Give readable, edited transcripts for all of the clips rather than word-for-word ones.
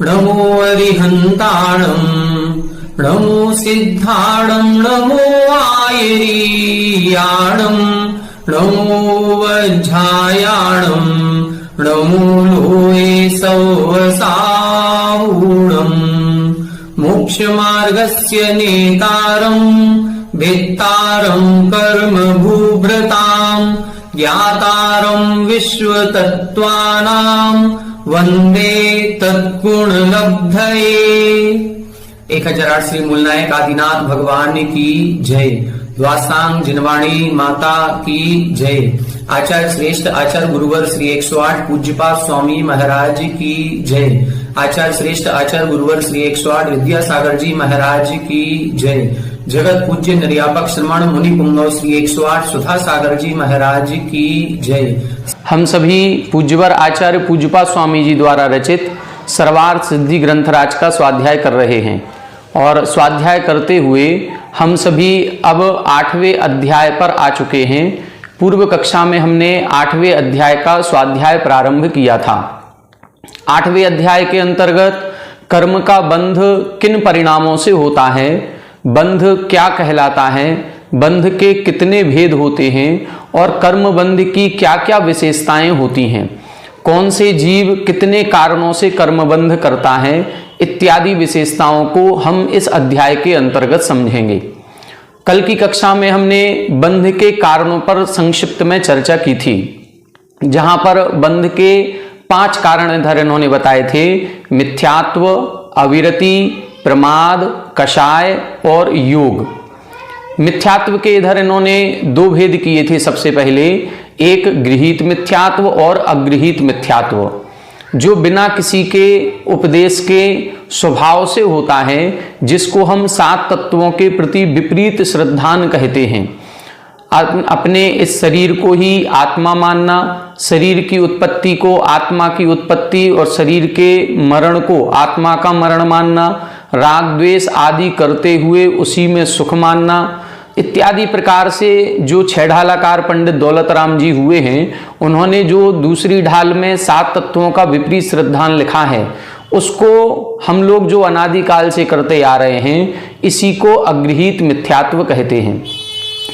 नमो अरिहन्ताणं नमो सिद्धाणं नमो आयरीयाणं नमो वज्रायाणं नमो लोये सौवसावूणं मोक्षमार्गस्य नेतारं वेत्तारं कर्मभूभृतां ज्ञातारं विश्वतत्त्वानां वंदे तत्गुणलब्धये। 1008 श्री मूलनायक आदिनाथ भगवान की जय। द्वासांग जिनवाणी माता की जय। आचार्य श्रेष्ठ आचार्य गुरुवर श्री 108 पूज्यपाद स्वामी महाराज की जय। आचार्य श्रेष्ठ आचार्य गुरुवर श्री 108 विद्यासागर जी महाराज की जय। जगत पूज्य निर्यापक श्रमण मुनि पुंगव श्री 108 सुधा सागर जी महाराज की जय। हम सभी पूज्यवर आचार्य पूज्यपाद स्वामी जी द्वारा रचित सर्वार्थ सिद्धि ग्रंथराज का स्वाध्याय कर रहे हैं और स्वाध्याय करते हुए हम सभी अब 8वें अध्याय पर आ चुके हैं। पूर्व कक्षा में हमने 8वें अध्याय का स्वाध्याय प्रारंभ किया था। 8वें अध्याय के अंतर्गत कर्म का बंध किन परिणामों से होता है, बंध क्या कहलाता है, बंध के कितने भेद होते हैं और कर्म बंध की क्या क्या विशेषताएं होती हैं, कौन से जीव कितने कारणों से कर्म बंध करता है, इत्यादि विशेषताओं को हम इस अध्याय के अंतर्गत समझेंगे। कल की कक्षा में हमने बंध के कारणों पर संक्षिप्त में चर्चा की थी, जहां पर बंध के 5 कारण इधर इन्होंने बताए थे: मिथ्यात्व, अविरति, प्रमाद, कषाय और योग। मिथ्यात्व के इधर इन्होंने 2 भेद किए थे। सबसे पहले एक गृहीत मिथ्यात्व और अगृहीत मिथ्यात्व, जो बिना किसी के उपदेश के स्वभाव से होता है, जिसको हम 7 तत्वों के प्रति विपरीत श्रद्धान कहते हैं। अपने इस शरीर को ही आत्मा मानना, शरीर की उत्पत्ति को आत्मा की उत्पत्ति और शरीर के मरण को आत्मा का मरण मानना, राग द्वेष आदि करते हुए उसी में सुख मानना, इत्यादि प्रकार से जो 6 ढालाकार पंडित दौलत राम जी हुए हैं, उन्होंने जो दूसरी ढाल में 7 तत्वों का विपरीत श्रद्धान लिखा है, उसको हम लोग जो अनादिकाल से करते आ रहे हैं, इसी को अगृहीत मिथ्यात्व कहते हैं।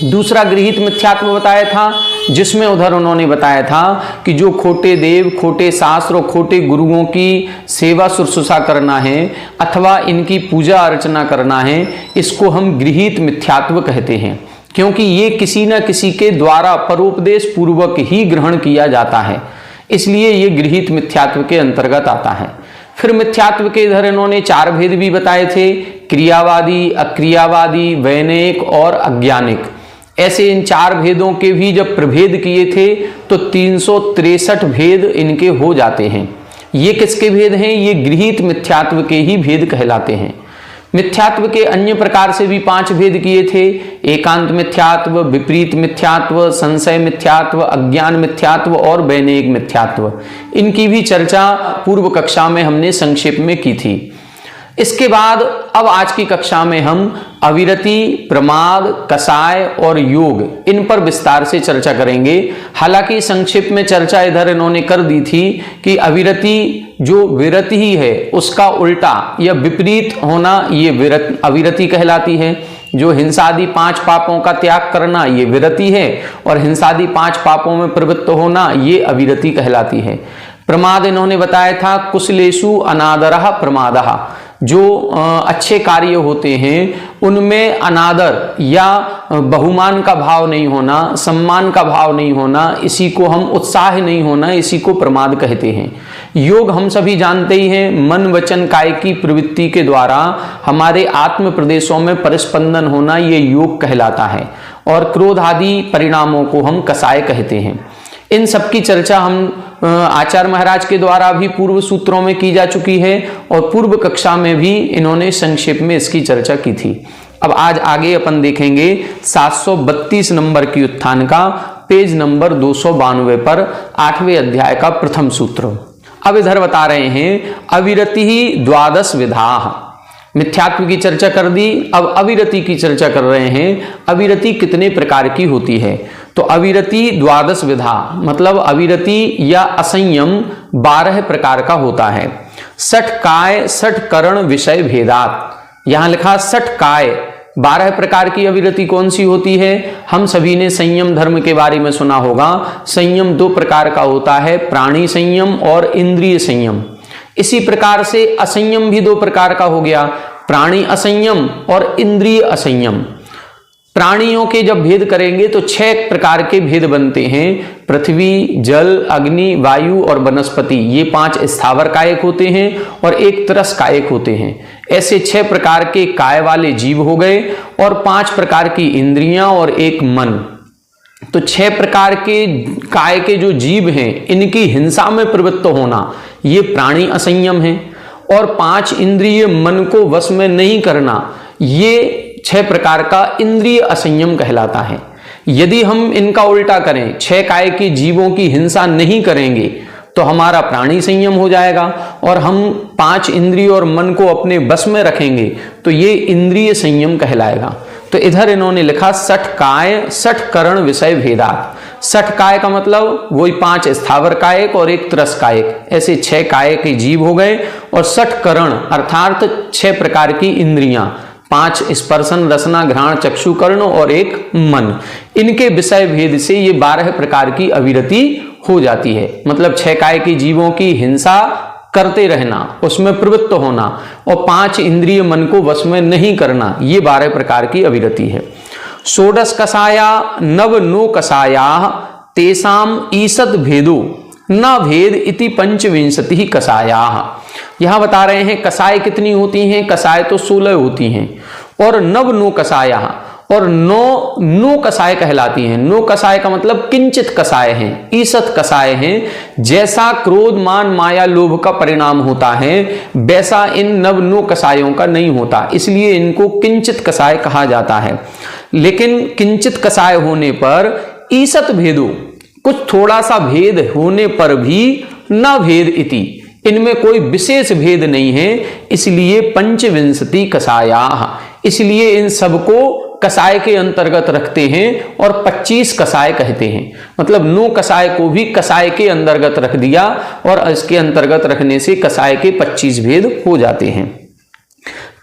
दूसरा गृहीत मिथ्यात्व बताया था, जिसमें उधर उन्होंने बताया था कि जो खोटे देव, खोटे शास्त्र और खोटे गुरुओं की सेवा शुश्रूषा करना है अथवा इनकी पूजा अर्चना करना है, इसको हम गृहीत मिथ्यात्व कहते हैं, क्योंकि ये किसी न किसी के द्वारा परोपदेश पूर्वक ही ग्रहण किया जाता है, इसलिए ये गृहीत मिथ्यात्व के अंतर्गत आता है। फिर मिथ्यात्व के इधर इन्होंने 4 भेद भी बताए थे: क्रियावादी, अक्रियावादी, वैनयिक और अज्ञानिक। ऐसे इन 4 भेदों के भी जब प्रभेद किए थे तो 363 भेद इनके हो जाते हैं। ये किसके भेद हैं? ये गृहीत मिथ्यात्व के ही भेद कहलाते हैं। मिथ्यात्व के अन्य प्रकार से भी 5 भेद किए थे: एकांत मिथ्यात्व, विपरीत मिथ्यात्व, संशय मिथ्यात्व, अज्ञान मिथ्यात्व और वैनयिक मिथ्यात्व। इनकी भी चर्चा पूर्व कक्षा में हमने संक्षेप में की थी। इसके बाद अब आज की कक्षा में हम अविरति, प्रमाद, कषाय और योग, इन पर विस्तार से चर्चा करेंगे। हालांकि संक्षेप में चर्चा इधर इन्होंने कर दी थी कि अविरति जो विरति ही है, उसका उल्टा या विपरीत होना ये अविरति कहलाती है। जो हिंसादि 5 पापों का त्याग करना ये विरति है और हिंसादि 5 पापों में प्रवृत्त होना ये अविरति कहलाती है। प्रमाद इन्होंने बताया था कुशलेषु अनादरः प्रमादः, जो अच्छे कार्य होते हैं उनमें अनादर या बहुमान का भाव नहीं होना, सम्मान का भाव नहीं होना, इसी को हम उत्साह नहीं होना, इसी को प्रमाद कहते हैं। योग हम सभी जानते ही हैं, मन वचन काय की प्रवृत्ति के द्वारा हमारे आत्म प्रदेशों में परिस्पंदन होना, ये योग कहलाता है। और क्रोध आदि परिणामों को हम कषाय कहते हैं। इन सब की चर्चा हम आचार्य महाराज के द्वारा भी पूर्व सूत्रों में की जा चुकी है और पूर्व कक्षा में भी इन्होंने संक्षेप में इसकी चर्चा की थी। अब आज आगे अपन देखेंगे 732 नंबर की उत्थान का पेज नंबर 292 पर 8वें अध्याय का प्रथम सूत्र। अब इधर बता रहे हैं अविरति ही द्वादश विधा। मिथ्यात्व की चर्चा कर दी, अब अविरति की चर्चा कर रहे हैं। अविरति कितने प्रकार की होती है? तो अविरति द्वादश विधा मतलब अविरति या असंयम 12 प्रकार का होता है। सठ काय सठ करण विषय भेदात, यहां लिखा सठ काय 12 प्रकार की अविरति कौन सी होती है? हम सभी ने संयम धर्म के बारे में सुना होगा। संयम 2 प्रकार का होता है, प्राणी संयम और इंद्रिय संयम। इसी प्रकार से असंयम भी 2 प्रकार का हो गया, प्राणी असंयम और इंद्रिय असंयम। प्राणियों के जब भेद करेंगे तो 6 प्रकार के भेद बनते हैं, पृथ्वी, जल, अग्नि, वायु और वनस्पति। ये 5 स्थावर कायक होते हैं और 1 तरस कायक होते हैं। ऐसे 6 प्रकार के काय वाले जीव हो गए और 5 प्रकार की इंद्रियां और 1 मन। तो 6 प्रकार के काय के जो जीव हैं इनकी हिंसा में प्रवृत्त होना ये प्राणी असंयम है, और 5 इंद्रिय मन को वश में नहीं करना ये 6 प्रकार का इंद्रिय असंयम कहलाता है। यदि हम इनका उल्टा करें, 6 काय के जीवों की हिंसा नहीं करेंगे तो हमारा प्राणी संयम हो जाएगा, और हम 5 इंद्रिय और मन को अपने बस में रखेंगे तो ये इंद्रिय संयम कहलाएगा। तो इधर इन्होंने लिखा सठ काय सठ करण विषय भेदात। सठ काय का मतलब वही 5 स्थावर कायक और 1 तरस कायक, ऐसे 6 काय के जीव हो गए। और सठ करण अर्थात 6 प्रकार की इंद्रियां, 5 स्पर्शन रसना घ्राण चक्षु कर्ण और 1 मन। इनके विषय भेद से ये 12 प्रकार की अविरति हो जाती है। मतलब 6 काय के जीवों की हिंसा करते रहना, उसमें प्रवृत्त होना, और 5 इंद्रिय मन को वश में नहीं करना, ये 12 प्रकार की अविरति है। षोडश कसाया नव नो कसाया तेसाम ईसद भेदो न भेद इति 25 कसाया। यहां बता रहे हैं कसाय कितनी होती हैं? कसाय तो 16 होती हैं, और नव नो कसाया और नो कसाय कहलाती हैं। नो कसाय का मतलब किंचित कसाय हैं, ईसत कसाय हैं। जैसा क्रोध मान माया लोभ का परिणाम होता है वैसा इन नव नो कसायों का नहीं होता, इसलिए इनको किंचित कसाय कहा जाता है। लेकिन किंचित कसाय होने पर ईसत भेदो, कुछ थोड़ा सा भेद होने पर भी न भेद इति, इनमें कोई विशेष भेद नहीं है, इसलिए 25 कसाया, इसलिए इन सबको कसाय के अंतर्गत रखते हैं और 25 कसाय कहते हैं। मतलब 9 कसाय को भी कसाय के अंतर्गत रख दिया और इसके अंतर्गत रखने से कसाय के 25 भेद हो जाते हैं।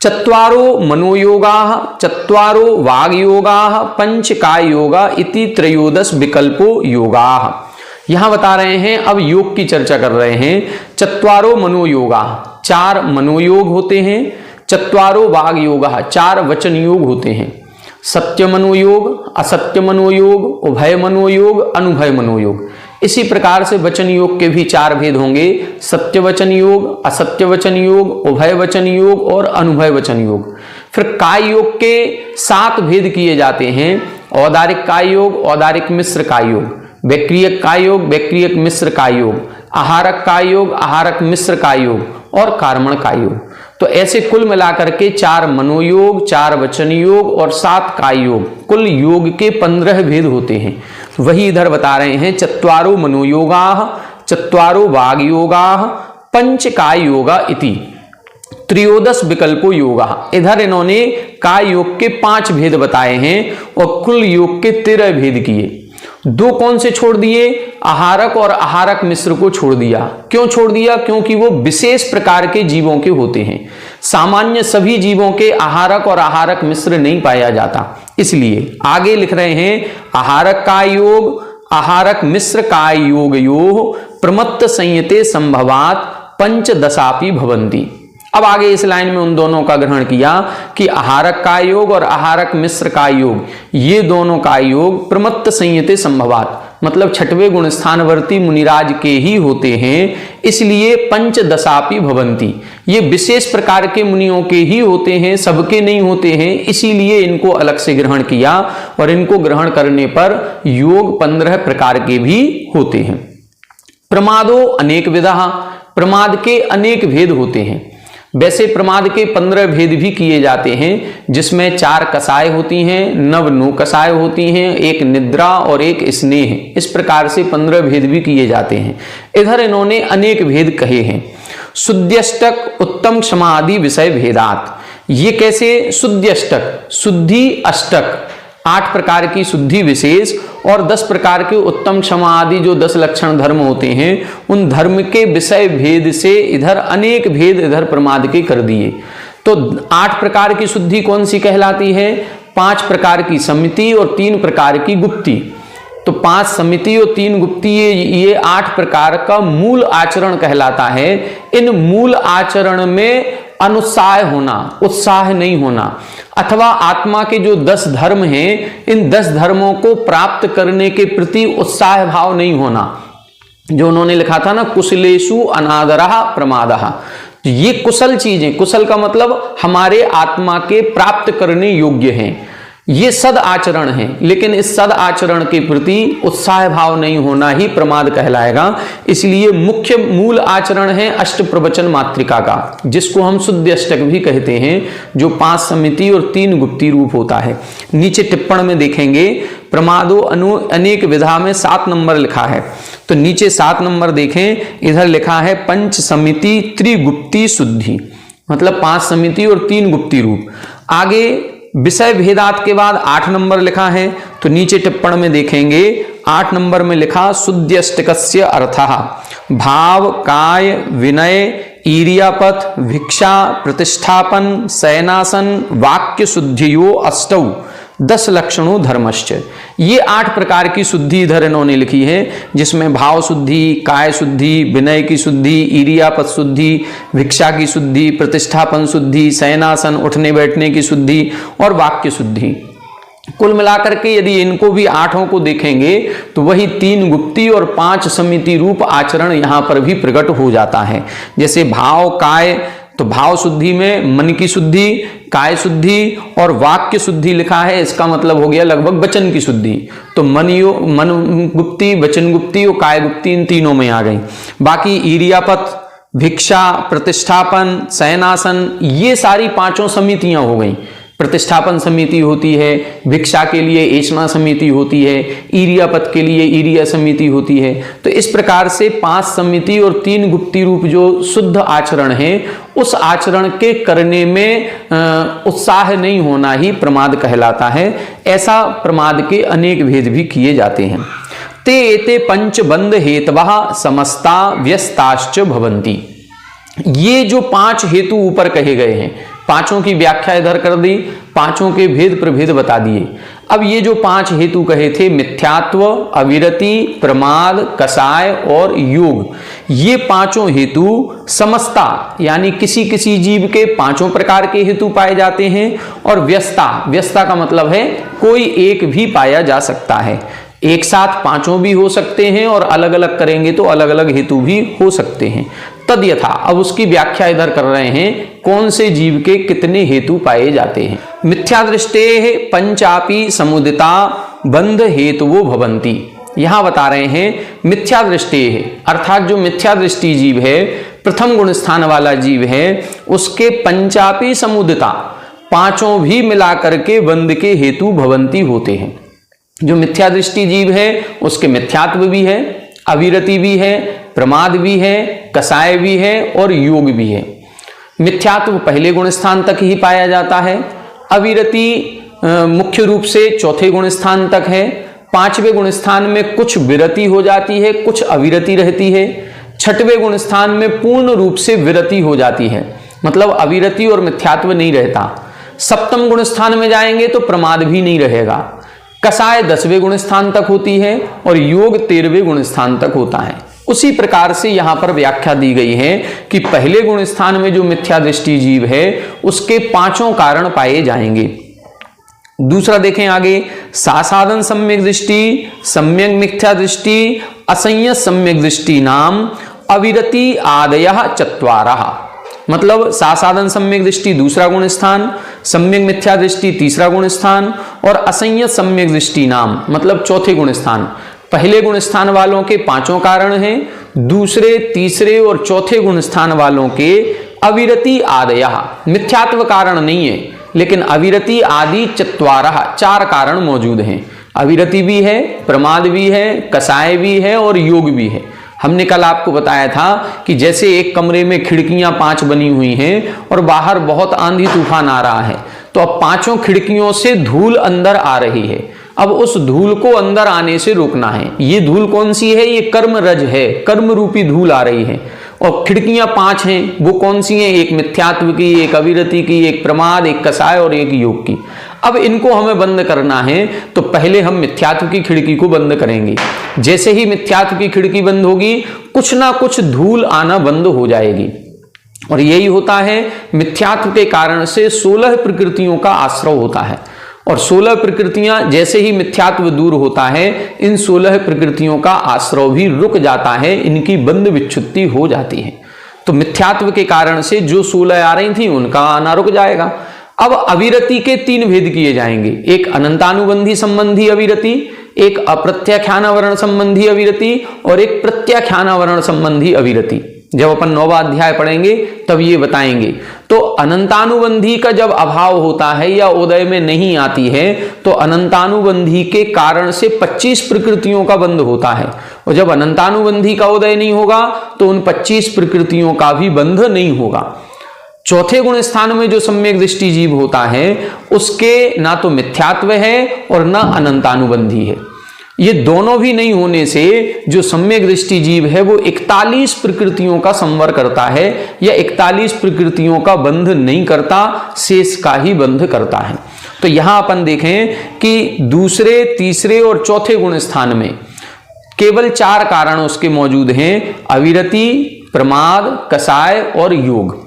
चत्वारो मनोयोगा चत्वारो वाग योगा पंच काय योगा इति त्रयोदश विकल्पो योगा। यहां बता रहे हैं, अब योग की चर्चा कर रहे हैं। चत्वारो मनोयोगा, 4 मनोयोग होते हैं। चत्वारो वाग योगा, 4 वचन योग होते हैं। सत्य मनोयोग, असत्य मनोयोग, उभय मनोयोग, अनुभय मनोयोग। इसी प्रकार से वचन योग के भी 4 भेद होंगे, सत्य वचन योग, असत्य वचन योग, उभय वचन योग और अनुभय वचन योग। फिर काय योग के 7 भेद किए जाते हैं। औदारिक काय योग, औदारिक मिश्र काय योग, वैक्रियक काय योग, वैक्रियक मिश्र काय योग, आहारक काय योग, आहारक मिश्र काय योग और कार्मण काय योग। तो ऐसे कुल मिलाकर के 4 मनोयोग, 4 वचन योग और 7 काय योग, कुल योग के 15 भेद होते हैं। वही इधर बता रहे हैं, चत्वारो मनोयोगा चत्वारो वाग योगा पंच काय योगा इति त्रयोदश विकल्पो योगा। इधर इन्होंने काय योग के 5 भेद बताए हैं और कुल योग के 13 भेद किए। 2 कौन से छोड़ दिए? आहारक और आहारक मिश्र को छोड़ दिया। क्यों छोड़ दिया? क्योंकि वो विशेष प्रकार के जीवों के होते हैं, सामान्य सभी जीवों के आहारक और आहारक मिश्र नहीं पाया जाता। इसलिए आगे लिख रहे हैं, आहारक काय योग आहारक मिश्र काय योग यो प्रमत्त संयते संभवात पंचदशापि भवन्ति। अब आगे इस लाइन में उन दोनों का ग्रहण किया कि आहारक काय योग और आहारक मिश्र काय योग, ये दोनों काय योग प्रमत्त संयते संभवात, मतलब 6वें गुण स्थानवर्ती मुनिराज के ही होते हैं, इसलिए पंचदशापि भवन्ति, ये विशेष प्रकार के मुनियों के ही होते हैं, सबके नहीं होते हैं, इसीलिए इनको अलग से ग्रहण किया। और इनको ग्रहण करने पर योग 15 प्रकार के भी होते हैं। प्रमादो अनेक विधा, प्रमाद के अनेक भेद होते हैं। वैसे प्रमाद के 15 भेद भी किए जाते हैं, जिसमें 4 कसाय होती हैं, 9 कसाय होती हैं, एक निद्रा और एक स्नेह। इस प्रकार से 15 भेद भी किए जाते हैं। इधर इन्होंने अनेक भेद कहे हैं। शुद्ध्यष्टक उत्तम क्षमा आदि विषय भेदात। ये कैसे? शुद्ध्यष्टक, शुद्धि अष्टक, 8 प्रकार की शुद्धि विशेष और 10 प्रकार के उत्तम क्षमा आदि जो 10 लक्षण धर्म होते हैं, उन धर्म के विषय भेद से इधर अनेक भेद इधर प्रमाद के कर दिए। तो 8 प्रकार की शुद्धि कौन सी कहलाती है? 5 प्रकार की समिति और 3 प्रकार की गुप्ती। तो 5 समिति और 3 गुप्ती, ये 8 प्रकार का मूल आचरण कहलाता है। इन मूल आचरण में अनुत्साह होना, उत्साह नहीं होना, अथवा आत्मा के जो 10 धर्म हैं, इन 10 धर्मों को प्राप्त करने के प्रति उत्साह भाव नहीं होना। जो उन्होंने लिखा था ना, कुशलेषु अनादरः प्रमादः। ये कुशल चीजें, कुशल का मतलब हमारे आत्मा के प्राप्त करने योग्य हैं, ये सद आचरण है, लेकिन इस सद आचरण के प्रति उत्साह भाव नहीं होना ही प्रमाद कहलाएगा। इसलिए मुख्य मूल आचरण है अष्ट प्रवचन मात्रिका का, जिसको हम शुद्ध अष्टक भी कहते हैं, जो 5 समिति और 3 गुप्ती रूप होता है। नीचे टिप्पण में देखेंगे, प्रमादो अनेक विधा में 7 नंबर लिखा है। तो नीचे 7 नंबर देखें, इधर लिखा है पंच समिति त्रिगुप्ती शुद्धि, मतलब 5 समिति और 3 गुप्ती रूप। आगे विषय भेदात के बाद 8 नंबर लिखा है। तो नीचे टिप्पण में देखेंगे, 8 नंबर में लिखा शुद्ध्यष्टकस्य अर्थः भाव काय विनय ईर्यापथ भिक्षा प्रतिष्ठापन शयनासन वाक्य शुद्धियो अष्टौ 10 लक्षणों धर्मश्च। ये 8 प्रकार की शुद्धि इधर इन्होंने लिखी है, जिसमें भाव शुद्धि, काय शुद्धि, विनय की शुद्धि, ईर्यापथ शुद्धि, भिक्षा की शुद्धि, प्रतिष्ठापन शुद्धि, शयनासन उठने बैठने की शुद्धि और वाक्य शुद्धि। कुल मिलाकर के यदि इनको भी 8 को देखेंगे तो वही 3 गुप्ती और 5 समिति रूप आचरण यहां पर भी प्रकट हो जाता है। जैसे भाव काय, तो भाव शुद्धि में मन की शुद्धि, काय शुद्धि और वाक्य शुद्धि लिखा है, इसका मतलब हो गया लगभग वचन की शुद्धि। तो मन गुप्ती, वचन गुप्ती और काय गुप्ती इन तीनों में आ गई। बाकी ईर्यापथ, भिक्षा, प्रतिष्ठापन, शयनासन, ये सारी 5 समितियां हो गई। प्रतिष्ठापन समिति होती है, भिक्षा के लिए एषणा समिति होती है, ईर्यापथ के लिए ईर्या समिति होती है। तो इस प्रकार से 5 समिति और 3 गुप्ती रूप जो शुद्ध आचरण है, उस आचरण के करने में उत्साह नहीं होना ही प्रमाद कहलाता है। ऐसा प्रमाद के अनेक भेद भी किए जाते हैं। ते एते पंचबंध हेतवः समस्ता व्यस्ताश्च भवन्ति। ये जो 5 हेतु ऊपर कहे गए हैं, 5 की व्याख्या इधर कर दी, 5 के भेद प्रभेद बता दिए। अब ये जो 5 हेतु कहे थे, मिथ्यात्व, अविरति, प्रमाद, कसाय और योग, ये 5 हेतु समस्ता यानी किसी किसी जीव के 5 प्रकार के हेतु पाए जाते हैं। और व्यस्ता, व्यस्ता का मतलब है कोई एक भी पाया जा सकता है। एक साथ 5 भी हो सकते हैं और अलग अलग करेंगे तो अलग अलग हेतु भी हो सकते हैं। तद यथा, अब उसकी व्याख्या इधर कर रहे हैं, कौन से जीव के कितने हेतु पाए जाते हैं। मिथ्या दृष्टे पंचापि समुदिता बंध हेतुवो भवन्ति। यहां बता रहे हैं मिथ्या दृष्टि है, अर्थात जो मिथ्या दृष्टि जीव है, प्रथम गुण स्थान वाला जीव है, उसके पंचापि समुदिता, 5 भी मिलाकर के बंध के हेतु भवन्ति होते हैं। जो मिथ्या दृष्टि जीव है उसके मिथ्यात्व भी है, अविरति भी है, प्रमाद भी है, कसाय भी है और योग भी है। मिथ्यात्व पहले गुण स्थान तक ही पाया जाता है, अविरति मुख्य रूप से 4थे गुण स्थान तक है, 5वें गुण स्थान में कुछ विरति हो जाती है, कुछ अविरति रहती है, 6वें गुण स्थान में पूर्ण रूप से विरति हो जाती है, मतलब अविरति और मिथ्यात्व नहीं रहता। 7वें गुण स्थान में जाएंगे तो प्रमाद भी नहीं रहेगा। कसाय 10वें गुण स्थान तक होती है और योग 13वें गुण स्थान तक होता है। उसी प्रकार से यहां पर व्याख्या दी गई है कि पहले गुण स्थान में जो मिथ्या दृष्टि जीव है उसके 5 कारण पाए जाएंगे। दूसरा देखें आगे, सासाधन सम्यक दृष्टि, सम्यक मिथ्या दृष्टि, असंयत सम्यक दृष्टि नाम अविरति आदयः चत्वारः। मतलब सासाधन सम्यक दृष्टि दूसरा गुण स्थान, सम्यक मिथ्या दृष्टि तीसरा गुण स्थान और असंयत सम्यक दृष्टि नाम मतलब चौथे गुण स्थान। पहले गुण स्थान वालों के पांचों कारण हैं, दूसरे तीसरे और चौथे गुण स्थान वालों के अविरति आदयः मिथ्यात्व कारण नहीं है, लेकिन अविरति आदि चत्वारः चार कारण मौजूद हैं। अविरति भी है, प्रमाद भी है, कसाय भी है और योग भी है। हमने कल आपको बताया था कि जैसे एक कमरे में खिड़कियां 5 बनी हुई हैं और बाहर बहुत आंधी तूफान आ रहा है, तो अब पांचों खिड़कियों से धूल अंदर आ रही है। अब उस धूल को अंदर आने से रोकना है। ये धूल कौन सी है? ये कर्म रज है, कर्म रूपी धूल आ रही है। और खिड़कियां 5 हैं, वो कौन सी हैं? एक मिथ्यात्व की, एक अविरति की, एक प्रमाद, एक कसाय और एक योग की। अब इनको हमें बंद करना है, तो पहले हम मिथ्यात्व की खिड़की को बंद करेंगे। जैसे ही मिथ्यात्व की खिड़की बंद होगी, कुछ ना कुछ धूल आना बंद हो जाएगी। और यही होता है, मिथ्यात्व के कारण से 16 प्रकृतियों का आश्रय होता है। और 16 प्रकृतियां जैसे ही मिथ्यात्व दूर होता है, इन 16 प्रकृतियों का आश्रय भी रुक जाता है, इनकी बंद विच्छुत्ति हो जाती है। तो मिथ्यात्व के कारण से जो 16 आ रही थी उनका आना रुक जाएगा। अब अविरति के 3 भेद किए जाएंगे, एक अनंतानुबंधी संबंधी अविरति, एक अप्रत्याख्यानावरण संबंधी अविरति और एक प्रत्याख्यानावरण संबंधी अविरति। जब अपन 9वां अध्याय पढ़ेंगे तब ये बताएंगे। तो अनंतानुबंधी का जब अभाव होता है या उदय में नहीं आती है, तो अनंतानुबंधी के कारण से 25 प्रकृतियों का बंध होता है। और जब अनंतानुबंधी का उदय नहीं होगा, तो उन 25 प्रकृतियों का भी बंध नहीं होगा। चौथे गुण स्थान में जो सम्यक दृष्टि जीव होता है, उसके ना तो मिथ्यात्व है और ना अनंतानुबंधी है। ये दोनों भी नहीं होने से जो सम्यक दृष्टि जीव है वो 41 प्रकृतियों का संवर करता है, या 41 प्रकृतियों का बंध नहीं करता, शेष का ही बंध करता है। तो यहां अपन देखें कि दूसरे, तीसरे और चौथे गुण स्थान में केवल 4 कारण उसके मौजूद हैं, अविरति, प्रमाद, कसाय और योग।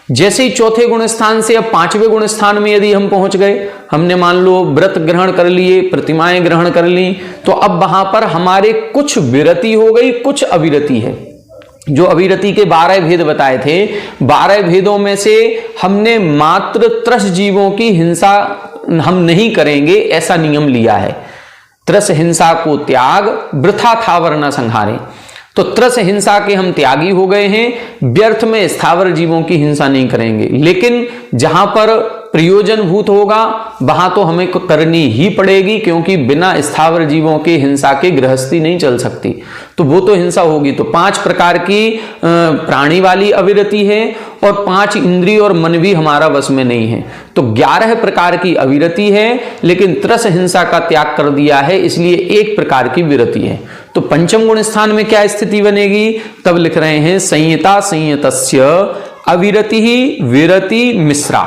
जैसे ही चौथे गुण स्थान से अब 5वें गुण स्थान में यदि हम पहुंच गए, हमने मान लो व्रत ग्रहण कर लिए, प्रतिमाएं ग्रहण कर ली, तो अब वहां पर हमारे कुछ विरति हो गई, कुछ अविरति है। जो अविरति के 12 भेद बताए थे, 12 भेदों में से हमने मात्र त्रस जीवों की हिंसा हम नहीं करेंगे ऐसा नियम लिया है। त्रस हिंसा को त्याग, वृथा था वरना संहारे। तो त्रस हिंसा के हम त्यागी हो गए हैं, व्यर्थ में स्थावर जीवों की हिंसा नहीं करेंगे। लेकिन जहां पर प्रयोजन भूत होगा वहां तो हमें करनी ही पड़ेगी, क्योंकि बिना स्थावर जीवों के हिंसा के गृहस्थी नहीं चल सकती। तो वो तो हिंसा होगी। तो 5 प्रकार की प्राणी वाली अविरति है और 5 इंद्रिय और मन भी हमारा वश में नहीं है। तो 11 प्रकार की अविरति है, लेकिन त्रस हिंसा का त्याग कर दिया है, इसलिए 1 प्रकार की विरति है। तो पंचम गुण स्थान में क्या स्थिति बनेगी? तब लिख रहे हैं संयता संयतस्य अविरति ही विरति मिश्रा।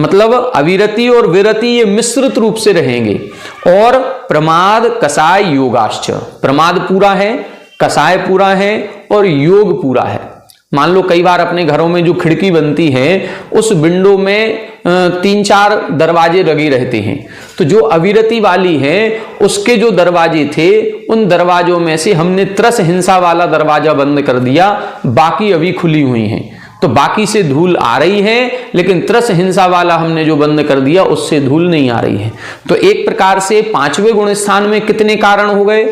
मतलब अविरति और विरति ये मिश्रित रूप से रहेंगे। और प्रमाद, कसाय, योगाश्च, प्रमाद पूरा है, कसाय पूरा है और योग पूरा है। मान लो कई बार अपने घरों में जो खिड़की बनती है, उस विंडो में 3-4 दरवाजे लगे रहते हैं। तो जो अविरति वाली है उसके जो दरवाजे थे, उन दरवाजों में से हमने त्रस हिंसा वाला दरवाजा बंद कर दिया, बाकी अभी खुली हुई हैं। तो बाकी से धूल आ रही है, लेकिन त्रस हिंसा वाला हमने जो बंद कर दिया उससे धूल नहीं आ रही है। तो एक प्रकार से 5वें गुण स्थान में कितने कारण हो गए?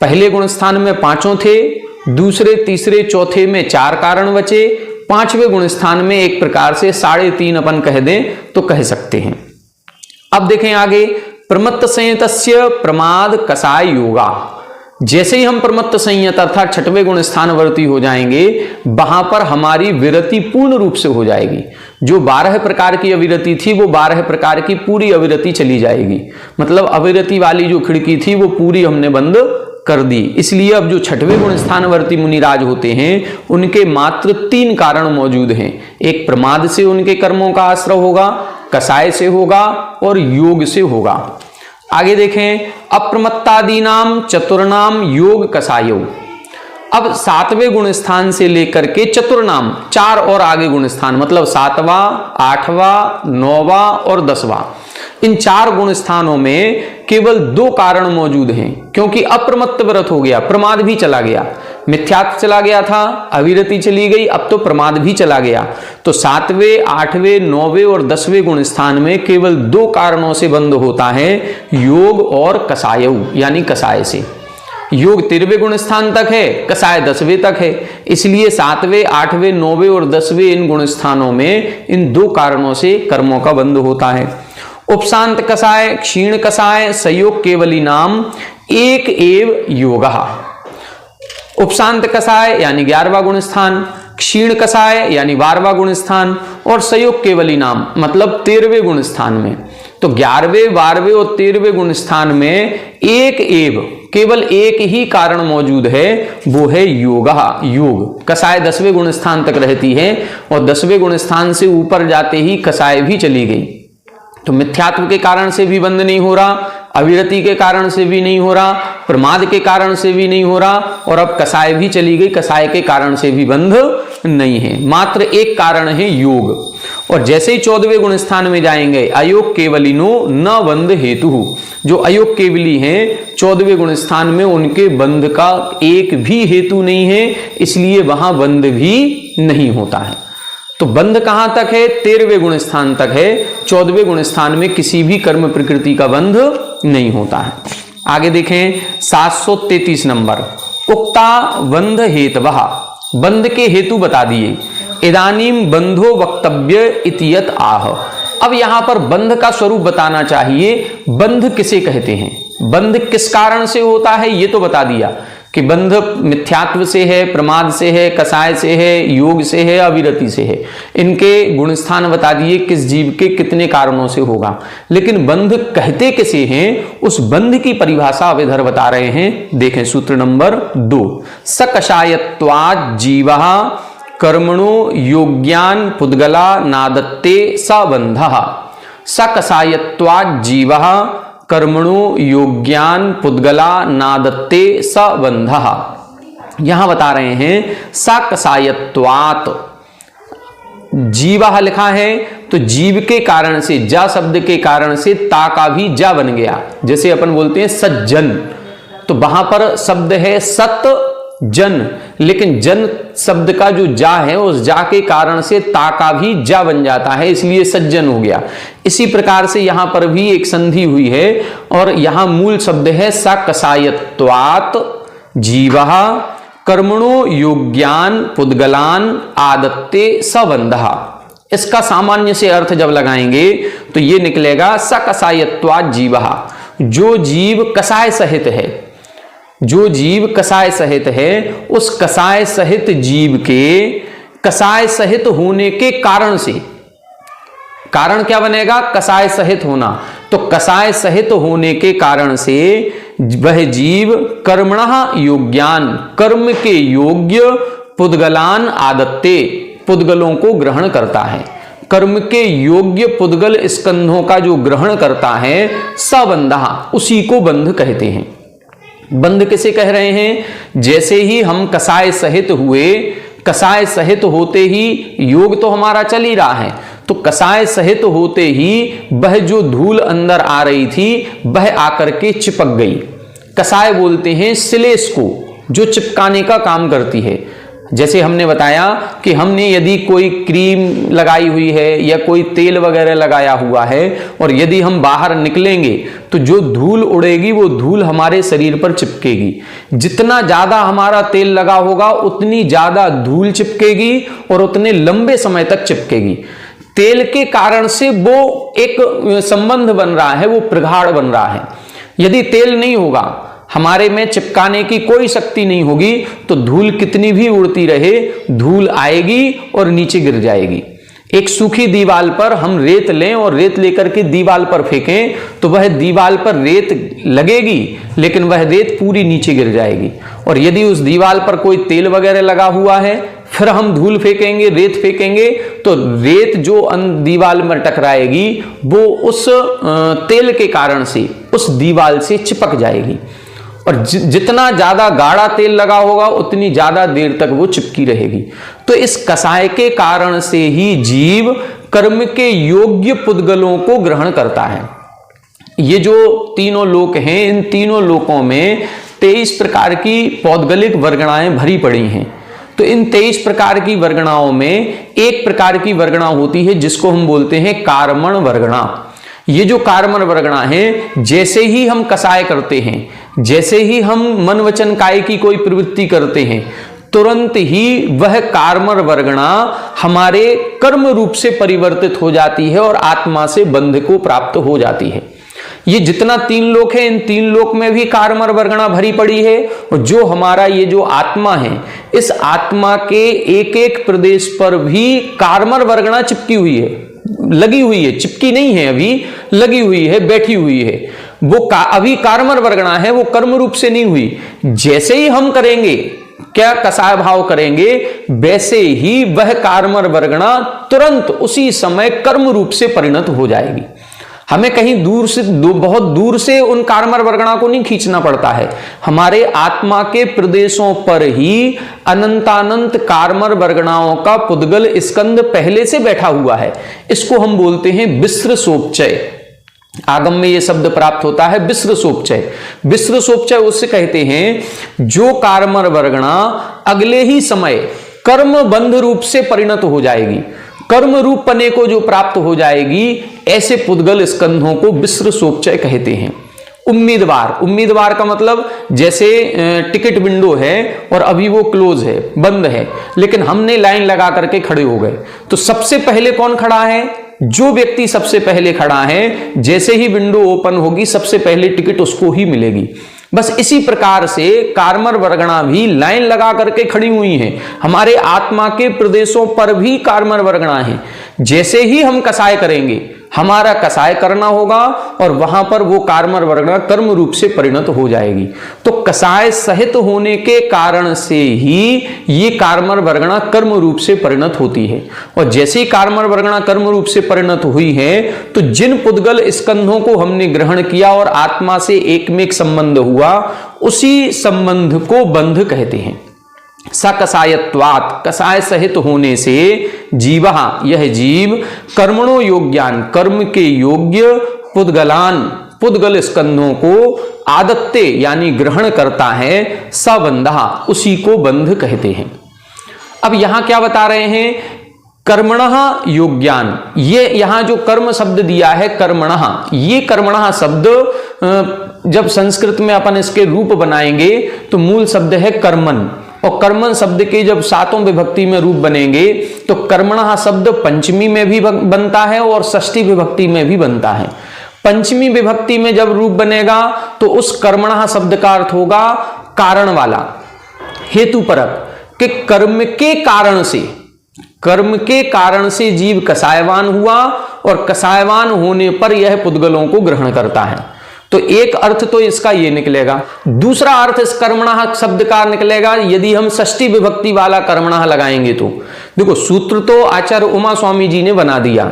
पहले गुण स्थान में 5 थे, दूसरे, तीसरे, चौथे में 4 कारण बचे, 5वें गुण स्थान में एक प्रकार से 3.5 अपन कह दें तो कह सकते हैं। अब देखें आगे, प्रमत्त संयतस्य प्रमाद कसाय योगा। जैसे ही हम प्रमत्त संयत अर्थात 6वें गुण स्थानवर्ती हो जाएंगे, वहां पर हमारी विरति पूर्ण रूप से हो जाएगी। जो 12 प्रकार की अविरति थी वो 12 प्रकार की पूरी अविरति चली जाएगी। मतलब अविरति वाली जो खिड़की थी वो पूरी हमने बंद कर दी। इसलिए अब जो 6वें गुण स्थानवर्ती मुनिराज होते हैं, उनके मात्र 3 कारण मौजूद हैं। एक प्रमाद से उनके कर्मों का आश्रय होगा, कसाय से होगा और योग से होगा। आगे देखें, अप्रमत्तादीनाम चतुर्नाम योग कसायो। अब 7वें गुण स्थान से लेकर के चतुर्नाम 4 और आगे गुण स्थान, मतलब 7वां, 8वां, 9वां और 10वां, इन 4 गुण स्थानों में केवल 2 कारण मौजूद हैं। क्योंकि अप्रमत्त व्रत हो गया, प्रमाद भी चला गया। मिथ्यात्व चला गया था, अविरति चली गई, अब तो प्रमाद भी चला गया। तो 7वें, 8वें, 9वें और 10वें गुण स्थान में केवल 2 कारणों से बंध होता है, योग और कसायऊ यानी कसाय से। योग 13वें गुण स्थान तक है, कसाय 10वें तक है, इसलिए 7वें, 8वें, 9वें और 10वें इन गुण स्थानों में इन 2 कारणों से कर्मों का बंध होता है। उपशांत कसाय, क्षीण कसाय, संयोग केवली नाम एक एव योगः। उपशांत कसाय यानी 11वां गुण स्थान, क्षीण कसाय यानी 12वां गुण स्थान और संयोग केवली नाम मतलब 13वें गुण स्थान में। तो 11वें, 12वें और 13वें गुण स्थान में एक एव केवल एक ही कारण मौजूद है, वो है योगः, योग। कसाय 10वें गुण स्थान तक रहती है और 10वें गुण स्थान से ऊपर जाते ही कसाय भी चली गई। तो मिथ्यात्व के कारण से भी बंध नहीं हो रहा, अविरति के कारण से भी नहीं हो रहा, प्रमाद के कारण से भी नहीं हो रहा और अब कसाय भी चली गई, कसाय के कारण से भी बंध नहीं है। मात्र एक कारण है योग। और जैसे ही 14वें गुण स्थान में जाएंगे, अयोग केवलिनो न बंध हेतु, जो अयोग केवली हैं 14वें गुण स्थान में उनके बंध का एक भी हेतु नहीं है, इसलिए वहां बंध भी नहीं होता है। तो बंध कहां तक है? 13वें गुण स्थान तक है, 14वें गुण स्थान में किसी भी कर्म प्रकृति का बंध नहीं होता है। आगे देखें 733 नंबर, उक्ता बंध हेतवः, बंध के हेतु बता दिए। इदानीम बंधो वक्तव्य इतियत आह, अब यहां पर बंध का स्वरूप बताना चाहिए। बंध किसे कहते हैं, बंध किस कारण से होता है ये तो बता दिया कि बंध मिथ्यात्व से है, प्रमाद से है, कसाय से है, योग से है, अविरति से है। इनके गुणस्थान बता दिए किस जीव के कितने कारणों से होगा, लेकिन बंध कहते किसे हैं उस बंध की परिभाषा अब इधर बता रहे हैं। देखें सूत्र नंबर 2, सकषायत्वात् जीवः कर्मणो योग्यान पुद्गला नादत्ते स बंधः। सकषायत्वात् जीवः कर्मणो योग्यान पुद्गला नादत्ते स बंधः। यहां बता रहे हैं सकषायत्वात्, जीवः लिखा है तो जीव के कारण से, जा शब्द के कारण से ता का भी जा बन गया। जैसे अपन बोलते हैं सज्जन, तो वहां पर शब्द है सत जन, लेकिन जन शब्द का जो जा है उस जा के कारण से ता का भी जा बन जाता है, इसलिए सज्जन हो गया। इसी प्रकार से यहां पर भी एक संधि हुई है और यहां मूल शब्द है सकषायत्वात् जीवः कर्मणो योग्यान पुद्गलान आदत्ते स बंधः। इसका सामान्य से अर्थ जब लगाएंगे तो ये निकलेगा सकषायत्वात् जीवः, जो जीव कसाय सहित है, जो जीव कसाय सहित है उस कसाय सहित जीव के कसाय सहित होने के कारण से, कारण क्या बनेगा? कसाय सहित होना। तो कसाय सहित होने के कारण से वह जीव कर्मणः योग्यान, कर्म के योग्य पुद्गलान आदत्ते, पुद्गलों को ग्रहण करता है। कर्म के योग्य पुद्गल स्कंधों का जो ग्रहण करता है स बंधः, उसी को बंध कहते हैं। बंध किसे कह रहे हैं? जैसे ही हम कसाय सहित हुए, कसाय सहित होते ही योग तो हमारा चल ही रहा है, तो कसाय सहित होते ही वह जो धूल अंदर आ रही थी वह आकर के चिपक गई। कसाय बोलते हैं श्लेष को, जो चिपकाने का काम करती है। जैसे हमने बताया कि हमने यदि कोई क्रीम लगाई हुई है या कोई तेल वगैरह लगाया हुआ है और यदि हम बाहर निकलेंगे तो जो धूल उड़ेगी वो धूल हमारे शरीर पर चिपकेगी। जितना ज्यादा हमारा तेल लगा होगा उतनी ज्यादा धूल चिपकेगी और उतने लंबे समय तक चिपकेगी। तेल के कारण से वो एक संबंध बन रहा है, वो प्रगाढ़ बन रहा है। यदि तेल नहीं होगा, हमारे में चिपकाने की कोई शक्ति नहीं होगी, तो धूल कितनी भी उड़ती रहे धूल आएगी और नीचे गिर जाएगी। एक सूखी दीवार पर हम रेत लें और रेत लेकर के दीवार पर फेंकें तो वह दीवार पर रेत लगेगी लेकिन वह रेत पूरी नीचे गिर जाएगी। और यदि उस दीवार पर कोई तेल वगैरह लगा हुआ है, फिर हम धूल फेंकेंगे, रेत फेंकेंगे, तो रेत जो दीवार में टकराएगी वो उस तेल के कारण से उस दीवार से चिपक जाएगी। और जितना ज्यादा गाढ़ा तेल लगा होगा उतनी ज्यादा देर तक वो चिपकी रहेगी। तो इस कसाय के कारण से ही जीव कर्म के योग्य पुद्गलों को ग्रहण करता है। ये जो तीनों लोक हैं, इन तीनों लोकों में 23 प्रकार की पौद्गलिक वर्गणाएं भरी पड़ी हैं। तो इन 23 प्रकार की वर्गणाओं में एक प्रकार की वर्गणा होती है जिसको हम बोलते हैं कार्मण वर्गणा। ये जो कार्मण वर्गणा है, जैसे ही हम कसाय करते हैं, जैसे ही हम मन वचन काय की कोई प्रवृत्ति करते हैं, तुरंत ही वह कार्मण वर्गणा हमारे कर्म रूप से परिवर्तित हो जाती है और आत्मा से बंध को प्राप्त हो जाती है। ये जितना 3 लोक है, इन 3 लोक में भी कार्मण वर्गणा भरी पड़ी है। और जो हमारा ये जो आत्मा है, इस आत्मा के एक एक प्रदेश पर भी कार्मण वर्गणा चिपकी हुई है, लगी हुई है, चिपकी नहीं है, अभी लगी हुई है, बैठी हुई है। वो अभी कार्मण वर्गणा है, वो कर्म रूप से नहीं हुई। जैसे ही हम करेंगे, क्या कसाय भाव करेंगे, वैसे ही वह कार्मण वर्गणा तुरंत उसी समय कर्म रूप से परिणत हो जाएगी। हमें कहीं दूर से बहुत दूर से उन कार्मण वर्गणा को नहीं खींचना पड़ता है, हमारे आत्मा के प्रदेशों पर ही अनंतानंत कार्मण वर्गणाओं का पुद्गल स्कंद पहले से बैठा हुआ है। इसको हम बोलते हैं विस्र सोपचय। आगम में यह शब्द प्राप्त होता है विस्र सोपचय। विस्र सोपचय उससे कहते हैं जो कार्मण वर्गणा अगले ही समय कर्म बंध रूप से परिणत हो जाएगी, कर्म रूप पने को जो प्राप्त हो जाएगी, ऐसे पुद्गल स्कंधों को विस्र सोपचय कहते हैं। उम्मीदवार, उम्मीदवार का मतलब जैसे टिकट विंडो है और अभी वो क्लोज है, बंद है, लेकिन हमने लाइन लगा करके खड़े हो गए, तो सबसे पहले कौन खड़ा है? जो व्यक्ति सबसे पहले खड़ा है, जैसे ही विंडो ओपन होगी सबसे पहले टिकट उसको ही मिलेगी। बस इसी प्रकार से कार्मण वर्गणा भी लाइन लगा करके खड़ी हुई है। हमारे आत्मा के प्रदेशों पर भी कार्मण वर्गणा है। जैसे ही हम कसाय करेंगे, हमारा कसाय करना होगा और वहां पर वो कार्मण वर्गणा कर्म रूप से परिणत हो जाएगी। तो कसाय सहित होने के कारण से ही ये कार्मण वर्गणा कर्म रूप से परिणत होती है। और जैसे ही कार्मण वर्गणा कर्म रूप से परिणत हुई है, तो जिन पुद्गल स्कंधों को हमने ग्रहण किया और आत्मा से एक में एक संबंध हुआ, उसी संबंध को बंध कहते हैं। सकसायत्वात्, कसाय सहित होने से जीवः, यह जीव कर्मणो योग्यान, कर्म के योग्य पुद्गलान, पुद्गल स्कंधों को आदत्ते यानी ग्रहण करता है, सबंधः, उसी को बंध कहते हैं। अब यहां क्या बता रहे हैं? कर्मणः योग्यान, ये यहां जो कर्म शब्द दिया है कर्मणः, ये कर्मणः शब्द जब संस्कृत में अपन इसके रूप बनाएंगे तो मूल शब्द है कर्मन, और कर्मन शब्द के जब 7वें विभक्ति में रूप बनेंगे तो कर्मणः शब्द पंचमी में भी बनता है और षष्ठी विभक्ति में भी बनता है। पंचमी विभक्ति में जब रूप बनेगा तो उस कर्मणः शब्द का अर्थ होगा कारण वाला, हेतुपरक, कि कर्म के कारण से, कर्म के कारण से जीव कसायवान हुआ और कसायवान होने पर यह पुद्गलों को ग्रहण करता है। तो एक अर्थ तो इसका ये निकलेगा। दूसरा अर्थ इस कर्मणः शब्द का निकलेगा, यदि हम षष्ठी विभक्ति वाला कर्मणः लगाएंगे तो देखो, सूत्र तो आचार्य उमा स्वामी जी ने बना दिया,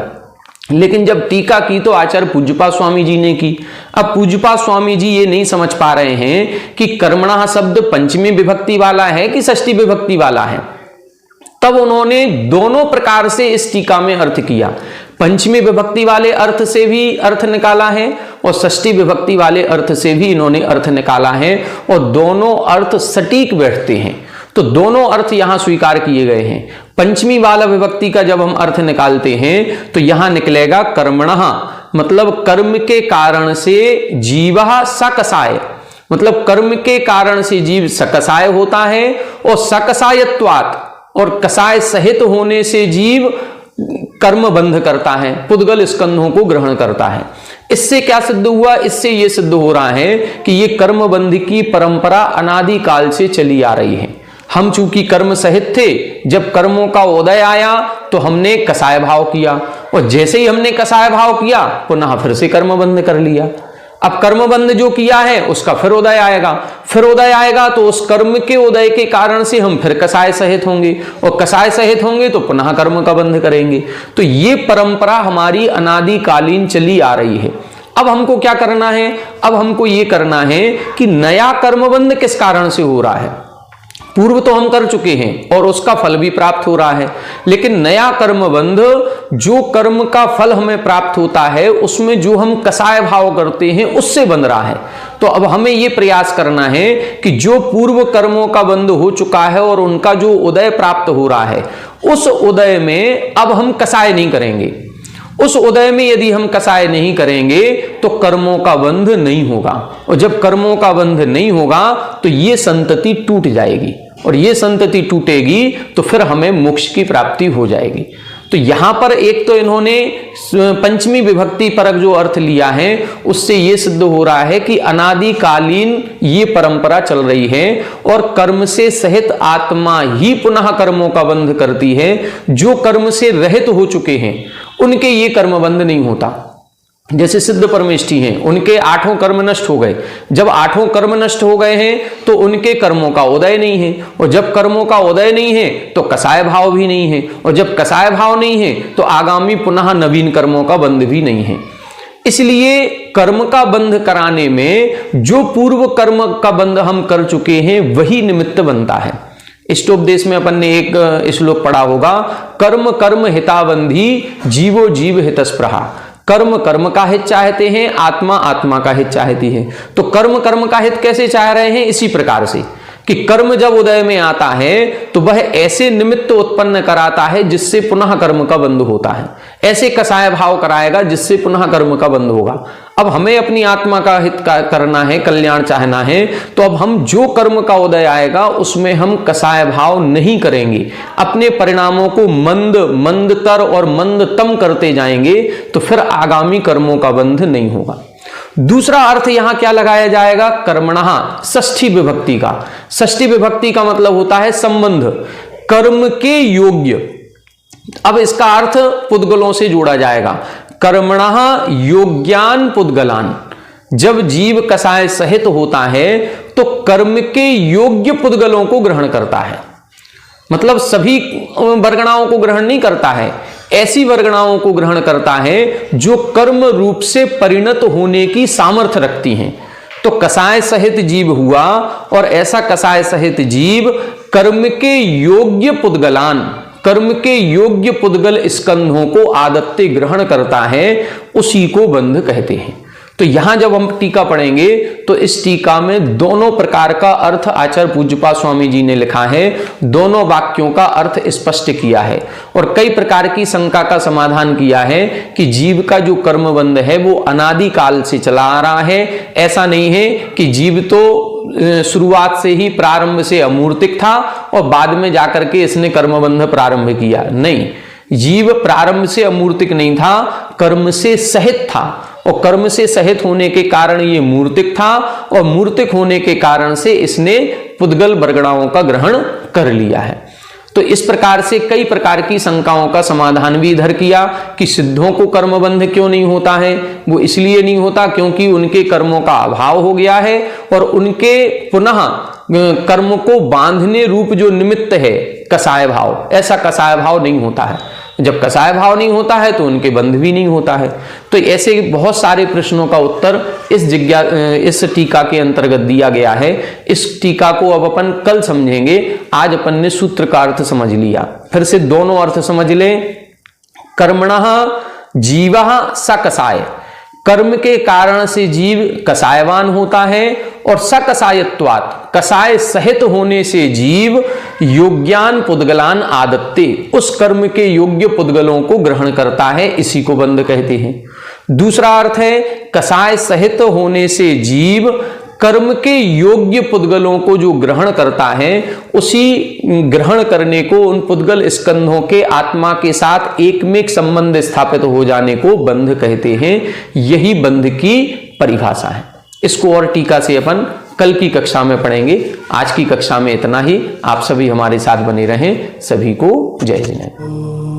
लेकिन जब टीका की तो आचार्य पूज्यपाद स्वामी जी ने की। अब पूज्यपाद स्वामी जी ये नहीं समझ पा रहे हैं कि कर्मणः शब्द पंचमी विभक्ति वाला है कि षष्ठी विभक्ति वाला है, तब उन्होंने दोनों प्रकार से इस टीका में अर्थ किया। पंचमी विभक्ति वाले अर्थ से भी अर्थ निकाला है और षष्ठी विभक्ति वाले अर्थ से भी इन्होंने अर्थ निकाला है, और दोनों अर्थ सटीक बैठते हैं। तो दोनों अर्थ यहां स्वीकार किए गए हैं। पंचमी वाला विभक्ति का जब हम अर्थ निकालते हैं तो यहां निकलेगा कर्मणः, मतलब कर्म के कारण से जीवः सकसाय, मतलब कर्म के कारण से जीव सकसाय होता है, और सकसायत्वात्, और कसाय सहित होने से जीव कर्म बंध करता है, पुद्गल स्कंधों को ग्रहण करता है। इससे क्या सिद्ध हुआ? इससे यह सिद्ध हो रहा है कि यह कर्म बंध की परंपरा अनादि काल से चली आ रही है। हम चूंकि कर्म सहित थे, जब कर्मों का उदय आया तो हमने कसाय भाव किया, और जैसे ही हमने कसाय भाव किया पुनः फिर से कर्म बंध कर लिया। अब कर्म बंध जो किया है उसका फिर उदय आएगा, फिर उदय आएगा तो उस कर्म के उदय के कारण से हम फिर कसाय सहित होंगे, और कसाय सहित होंगे तो पुनः कर्म का बंध करेंगे। तो ये परंपरा हमारी अनादिकालीन चली आ रही है। अब हमको क्या करना है? अब हमको ये करना है कि नया कर्म बंध किस कारण से हो रहा है। पूर्व तो हम कर चुके हैं और उसका फल भी प्राप्त हो रहा है, लेकिन नया कर्म बंध, जो कर्म का फल हमें प्राप्त होता है उसमें जो हम कसाय भाव करते हैं उससे बन रहा है। तो अब हमें यह प्रयास करना है कि जो पूर्व कर्मों का बंध हो चुका है और उनका जो उदय प्राप्त हो रहा है, उस उदय में अब हम कसाय नहीं करेंगे। उस उदय में यदि हम कसाय नहीं करेंगे तो कर्मों का बंध नहीं होगा, और जब कर्मों का बंध नहीं होगा तो ये संतति टूट जाएगी, और ये संतति टूटेगी तो फिर हमें मोक्ष की प्राप्ति हो जाएगी। तो यहां पर एक तो इन्होंने पंचमी विभक्ति परक जो अर्थ लिया है उससे यह सिद्ध हो रहा है कि अनादिकालीन ये परंपरा चल रही है और कर्म से सहित आत्मा ही पुनः कर्मों का बंध करती है। जो कर्म से रहित हो चुके हैं उनके ये कर्म बंध नहीं होता। जैसे सिद्ध परमेष्ठी हैं, उनके 8 कर्म नष्ट हो गए। जब 8 कर्म नष्ट हो गए हैं तो उनके कर्मों का उदय नहीं है, और जब कर्मों का उदय नहीं है तो कसाय भाव भी नहीं है, और जब कसाय भाव नहीं है तो आगामी पुनः नवीन कर्मों का बंध भी नहीं है। इसलिए कर्म का बंध कराने में जो पूर्व कर्म का बंध हम कर चुके हैं वही निमित्त बनता है। इष्टोपदेश में अपन ने एक श्लोक पढ़ा होगा, कर्म कर्म हिताबंधी जीवो जीव हितस्पृहा। कर्म कर्म का हित चाहते हैं, आत्मा आत्मा का हित चाहती है। तो कर्म कर्म का हित कैसे चाह रहे हैं? इसी प्रकार से कि कर्म जब उदय में आता है तो वह ऐसे निमित्त उत्पन्न कराता है जिससे पुनः कर्म का बंध होता है, ऐसे कसाय भाव कराएगा जिससे पुनः कर्म का बंध होगा। अब हमें अपनी आत्मा का हित करना है, कल्याण चाहना है, तो अब हम जो कर्म का उदय आएगा उसमें हम कसाय भाव नहीं करेंगे, अपने परिणामों को मंद मंदतर और मंदतम करते जाएंगे, तो फिर आगामी कर्मों का बंध नहीं होगा। दूसरा अर्थ यहां क्या लगाया जाएगा? कर्मणः, षष्ठी विभक्ति का। षष्ठी विभक्ति का मतलब होता है संबंध, कर्म के योग्य। अब इसका अर्थ पुद्गलों से जोड़ा जाएगा, कर्मणः योग्यान पुद्गलान। जब जीव कसाय सहित होता है तो कर्म के योग्य पुद्गलों को ग्रहण करता है, मतलब सभी वर्गणाओं को ग्रहण नहीं करता है, ऐसी वर्गणाओं को ग्रहण करता है जो कर्म रूप से परिणत होने की सामर्थ्य रखती हैं। तो कसाय सहित जीव हुआ, और ऐसा कसाय सहित जीव कर्म के योग्य पुद्गलान, कर्म के योग्य पुद्गल स्कंधों को आदत्ते ग्रहण करता है, उसी को बंध कहते हैं। तो यहां जब हम टीका पढ़ेंगे तो इस टीका में दोनों प्रकार का अर्थ आचार्य पूज्यपाद स्वामी जी ने लिखा है, दोनों वाक्यों का अर्थ स्पष्ट किया है, और कई प्रकार की शंका का समाधान किया है कि जीव का जो कर्मबंध है वो अनादि काल से चला आ रहा है। ऐसा नहीं है कि जीव तो शुरुआत से ही प्रारंभ से अमूर्तिक था और बाद में जाकर के इसने कर्मबंध प्रारंभ किया, नहीं, जीव प्रारंभ से अमूर्तिक नहीं था, कर्म से सहित था, और कर्म से सहित होने के कारण ये मूर्तिक था, और मूर्तिक होने के कारण से इसने पुद्गल वर्गणाओं का ग्रहण कर लिया है। तो इस प्रकार से कई प्रकार की शंकाओं का समाधान भी इधर किया कि सिद्धों को कर्मबंध क्यों नहीं होता है। वो इसलिए नहीं होता क्योंकि उनके कर्मों का अभाव हो गया है, और उनके पुनः कर्म को बांधने रूप जो निमित्त है कसाय भाव, ऐसा कसाय भाव नहीं होता है। जब कसाय भाव नहीं होता है तो उनके बंध भी नहीं होता है। तो ऐसे बहुत सारे प्रश्नों का उत्तर इस टीका के अंतर्गत दिया गया है। इस टीका को अब अपन कल समझेंगे, आज अपन ने सूत्र का अर्थ समझ लिया। फिर से दोनों अर्थ समझ लें। कर्मणः जीवः स कसाय, कर्म के कारण से जीव कसायवान होता है, और सकसायत्वात्, कसाय सहित होने से जीव योग्यान पुद्गलान आदत्ते, उस कर्म के योग्य पुद्गलों को ग्रहण करता है, इसी को बंध कहते हैं। दूसरा अर्थ है कसाय सहित होने से जीव कर्म के योग्य पुद्गलों को जो ग्रहण करता है, उसी ग्रहण करने को, उन पुद्गल स्कंधों के आत्मा के साथ एकमेक संबंध स्थापित हो जाने को बंध कहते हैं। यही बंध की परिभाषा है। इसको और टीका से अपन कल की कक्षा में पढ़ेंगे। आज की कक्षा में इतना ही। आप सभी हमारे साथ बने रहें। सभी को जय जिनेन्द्र।